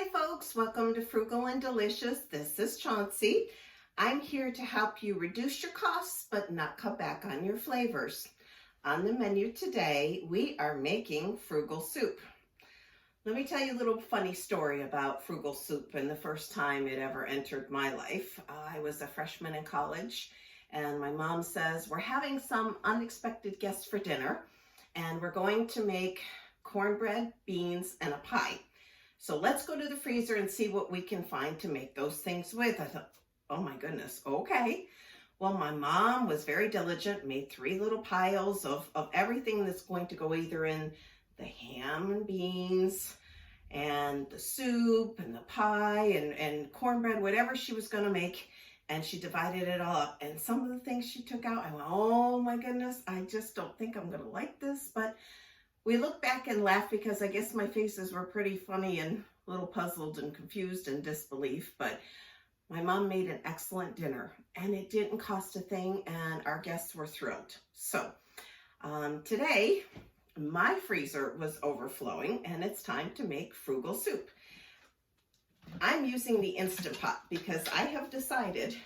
Hi folks, welcome to Frugal and Delicious. This is Chauncey. I'm here to help you reduce your costs but not cut back on your flavors. On the menu today, we are making frugal soup. Let me tell you a little funny story about frugal soup and the first time it ever entered my life. I was a freshman in college and my mom says, we're having some unexpected guests for dinner and we're going to make cornbread, beans, and a pie. So let's go to the freezer and see what we can find to make those things with. I thought, oh my goodness, okay. Well, my mom was very diligent, made 3 little piles of everything that's going to go either in the ham and beans and the soup and the pie and cornbread, whatever she was going to make. And she divided it all up. And some of the things she took out, I went, oh my goodness, I just don't think I'm going to like this. But we look back and laugh because I guess my faces were pretty funny and a little puzzled and confused and disbelief, but my mom made an excellent dinner and it didn't cost a thing and our guests were thrilled. So today my freezer was overflowing and it's time to make frugal soup. I'm using the Instant Pot because I have decided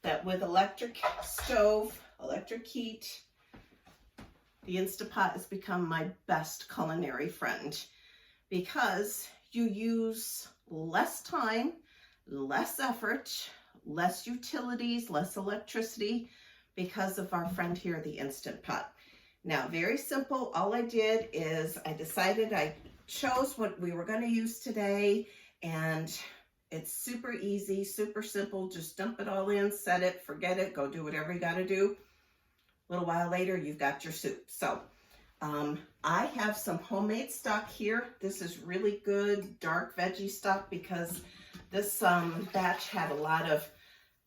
that with electric stove, electric heat, the Instant Pot has become my best culinary friend because you use less time, less effort, less utilities, less electricity because of our friend here, the Instant Pot. Now, very simple. All I did is I chose what we were going to use today, and it's super easy, super simple. Just dump it all in, set it, forget it, go do whatever you got to do. A little while later, you've got your soup. So I have some homemade stock here. This is really good dark veggie stock because this batch had a lot of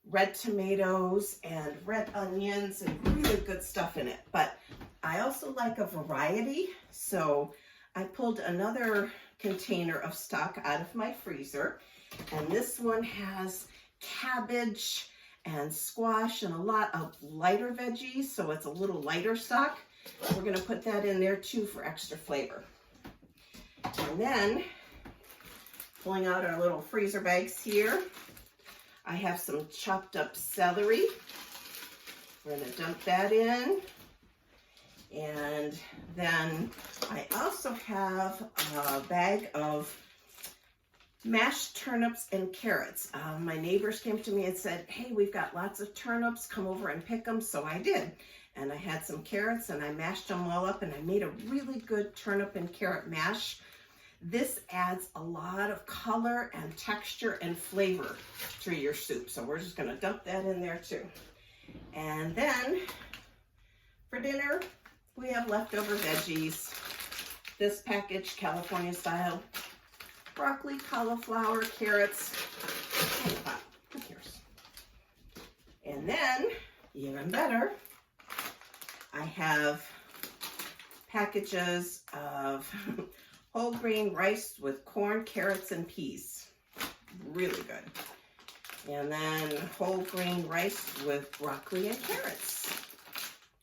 red tomatoes and red onions and really good stuff in it. But I also like a variety. So I pulled another container of stock out of my freezer. And this one has cabbage and squash and a lot of lighter veggies, so it's a little lighter stock. We're going to put that in there too for extra flavor. And then, pulling out our little freezer bags here, I have some chopped up celery. We're going to dump that in. And then I also have a bag of mashed turnips and carrots. My neighbors came to me and said, hey, we've got lots of turnips, come over and pick them. So I did. And I had some carrots and I mashed them all up and I made a really good turnip and carrot mash. This adds a lot of color and texture and flavor to your soup. So we're just going to dump that in there too. And then for dinner, we have leftover veggies. This package, California style, broccoli, cauliflower, carrots, who cares? And then, even better, I have packages of whole grain rice with corn, carrots, and peas. Really good. And then whole grain rice with broccoli and carrots.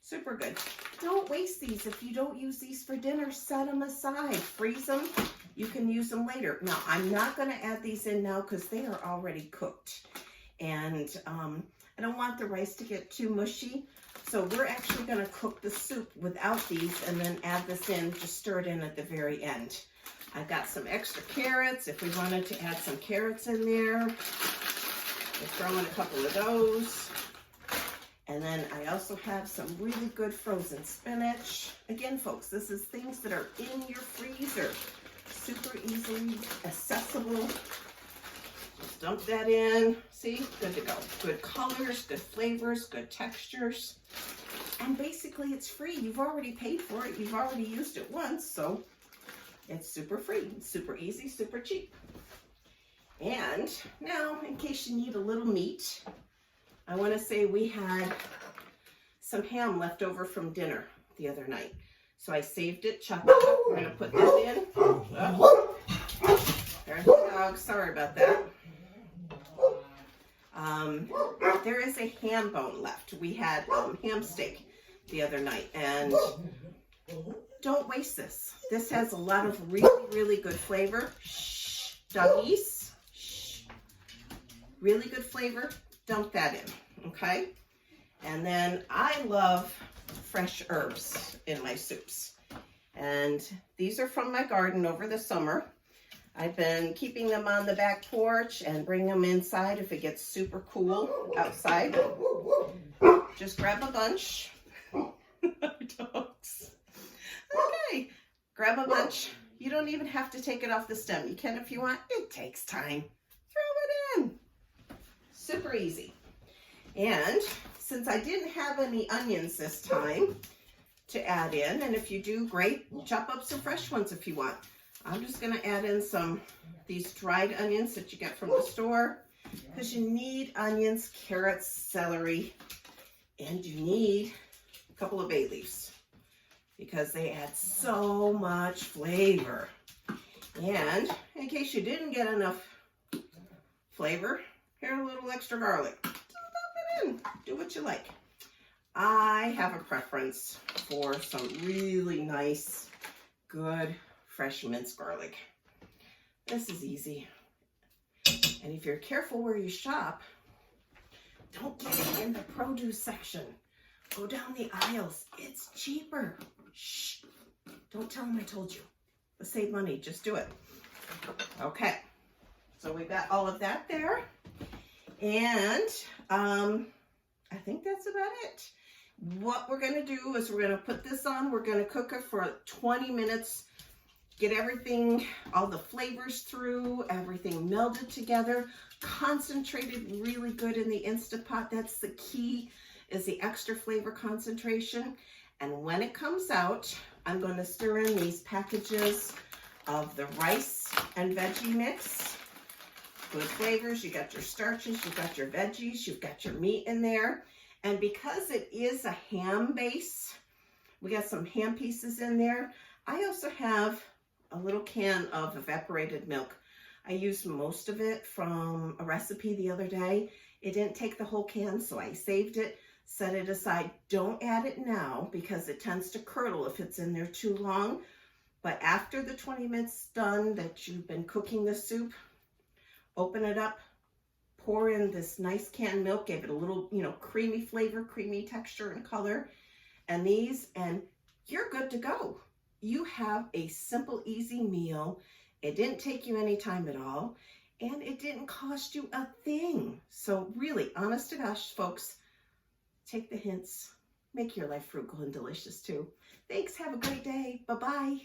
Super good. Don't waste these. If you don't use these for dinner, set them aside. Freeze them. You can use them later. Now, I'm not going to add these in now because they are already cooked. And I don't want the rice to get too mushy. So we're actually going to cook the soup without these and then add this in, just stir it in at the very end. I've got some extra carrots. If we wanted to add some carrots in there, we'll throw in a couple of those. And then I also have some really good frozen spinach. Again, folks, this is things that are in your freezer. Super easily accessible. Just dump that in. See, good to go. Good colors, good flavors, good textures. And basically it's free. You've already paid for it. You've already used it once, so it's super free, super easy, super cheap. And now, in case you need a little meat, I want to say we had some ham left over from dinner the other night. So I saved it, chopped it up. We're going to put that in. Oh, there's the dog. Sorry about that. There is a ham bone left. We had ham steak the other night. And don't waste this. This has a lot of really, really good flavor. Shh. doggies. Really good flavor. Dump that in, okay? And then I love fresh herbs in my soups. And these are from my garden over the summer. I've been keeping them on the back porch and bring them inside if it gets super cool outside. Just grab a bunch. Dogs. Okay, grab a bunch. You don't even have to take it off the stem. You can if you want. It takes time. Throw it in. Super easy. And since I didn't have any onions this time to add in, and if you do, great, chop up some fresh ones if you want. I'm just going to add in these dried onions that you get from the store, because you need onions, carrots, celery, and you need a couple of bay leaves because they add so much flavor. And in case you didn't get enough flavor, here a little extra garlic. Dump it in. Do what you like. I have a preference for some really nice, good, fresh minced garlic. This is easy. And if you're careful where you shop, don't get it in the produce section. Go down the aisles. It's cheaper. Shh. Don't tell them I told you. Let's save money. Just do it. Okay. So we've got all of that there. And I think that's about it. What we're going to do is we're going to put this on. We're going to cook it for 20 minutes. Get everything, all the flavors through, everything melded together, concentrated really good in the Instant Pot. That's the key, is the extra flavor concentration. And when it comes out, I'm going to stir in these packages of the rice and veggie mix. Good flavors. You got your starches, you've got your veggies, you've got your meat in there. And because it is a ham base, we got some ham pieces in there. I also have a little can of evaporated milk. I used most of it from a recipe the other day. It didn't take the whole can, so I saved it, set it aside. Don't add it now because it tends to curdle if it's in there too long. But after the 20 minutes done that you've been cooking the soup, open it up, pour in this nice canned milk, give it a little, creamy flavor, creamy texture and color, and you're good to go. You have a simple, easy meal. It didn't take you any time at all, and it didn't cost you a thing. So really, honest to gosh, folks, take the hints. Make your life frugal and delicious too. Thanks. Have a great day. Bye-bye.